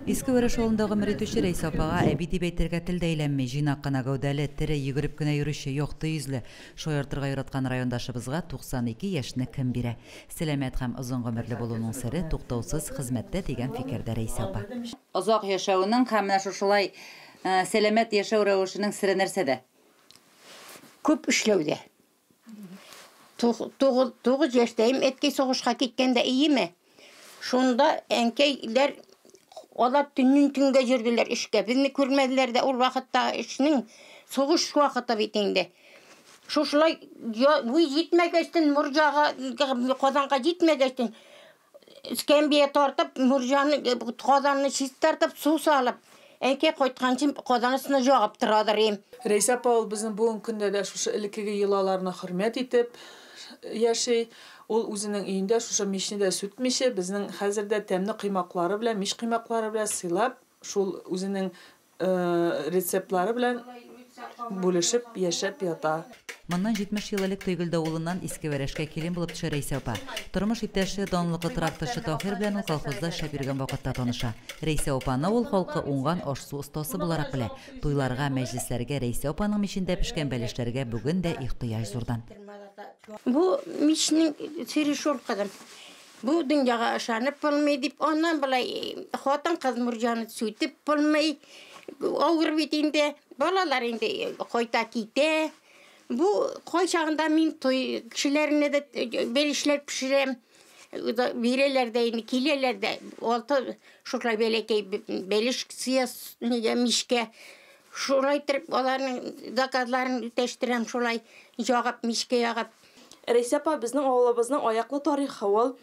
Иске өреш олындағы мөритүші Рейса апаға әбиді бейтерге тілді ейләмме жинақ қана гәүдәлі, тірі егіріп кіна үріші йоқты үзлі. Шойыртырға үйратқан райондашыбызға 92 яшыны кім бире. Сәлемет һәм ұзын ғөмірлі болуының сірі туқтаусыз қызметті деген фикерді Рейса апа. Ұзақ яшауының қамына шушылай сәлемет яшау рәуішінің сірі нәрседе? Көп үшлеуде. 9 яштайым, әткей соғышқа кеткенде ейіме. Шонда әнкейлер олар түннен-түнге жүрділер ішке. Бізді көрмеділер де ол вақытта ішінің соғыш вақыты бетеңде. Шошылай, өй жетмегестін, мұржаға, қозанға жетмегестін, скембие тартып, мұржаны, қозанны шист тартып, су салып, әнке қойтқаншын қозанысына жоғып тұрадыр ем. Рейса апа ол біздің бүгін күнде де шушы ілікіге елаларына құрмет етіп яшей. Ол өзінің үйінде шушы мешінде сүт меше, біздің хәзірде тәмні қимақлары білән, меш қимақлары білән сыйлап, шул өзінің рецептлары білән бөлішіп, яшеп ята. Мыннан 70 еллык тойгылда улынан иске вәрешкә келин булып төшә Рейса апа. Тормыш иптәше данлыклы тракторчы Таһир белән ул колхозда эшләп йөргән вакытта таныша. Рейса апаны ул халкы уңган аш-су остасы буларак белә. Туйларга, мәҗлесләргә Рейса апаның мишендә пешкән бәлешләргә бүген дә ихтыяҗ зурдан. Бу мишнең сире шул кадәр. Бу дөньяга ышанып булмый дип, аннан булай хатын кыз мурҗаны сүтеп булмый. Авыр бит инде, балалар инде кайта китә. Бу кай чагында мин той кешеләренә дә белешләр пешерәм. Бирәләр дә инде киләләр дә. Алты шулай бәләкәй белеш сияс мишкә. Шулай итеп аларның заказларын үтәштерәм, шулай ягып мишкә ягып. Рейса апа безнең авылыбызның аяклы тарихы ул.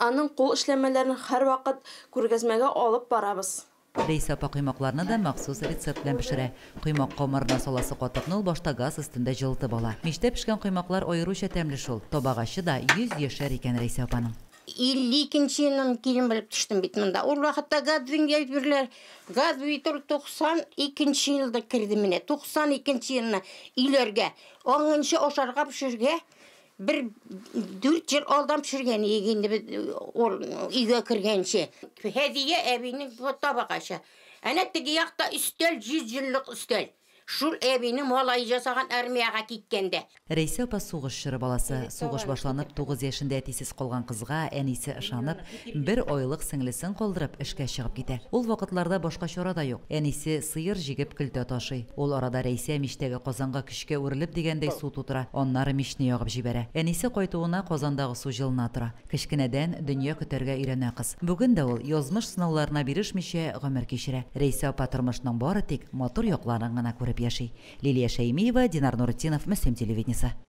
Аның кул эшләмәләрен һәр вакыт күргәзмәгә алып барабыз. Рейса апа кыймакларны да махсус рецепт белән пешерә. Кыймак камырына саласы катыкны ул башта газ өстендә җылытып ала. Миштә пешкән кыймаклар аеруча тәмле шул. Табагачы да 100 яшәр икән Рейса апаның. 52 елның килен булып төштем бит монда. Ул вакытта газ диңгәй бирләр. Газ бит 92 елда кирде менә. 92 елны өйләргә, 10нчы ашарга пешергә. Bir 4 yıl aldan pişirgen yegindi ol үйгө киргенче. Hediye evinin tabakaşı. Ana tigi yakta üstel 100 yıllık üstel. Шул әбине малай жасаган армияга киткәндә. Рейса апа сугыш чоры баласы. Сугыш башланып 9 яшендә әтисез калган кызга әнисе ышанып, 1 айлык сеңлесен калдырып эшкә чыгып китә. Ул вакытларда башка чара да юк. Әнисе сыер җигеп көлтә ташый. Ул арада Рейса миштәге казанга көчкә үрелеп дигәндәй су тутыра. Аннары мишне ягып җибәрә. Әнисе кайтуына казандагы су җылына тора. Кечкенәдән дөнья көтәргә өйрәнә кыз. Бүген дә ул язмыш сынауларына бирешмичә гомер кичерә. Рейса апа тормышның бары тик матур якларын гына күреп яши. Лилия Шәймиева, Динар Нуртдинов, Мөслим телевидениесе.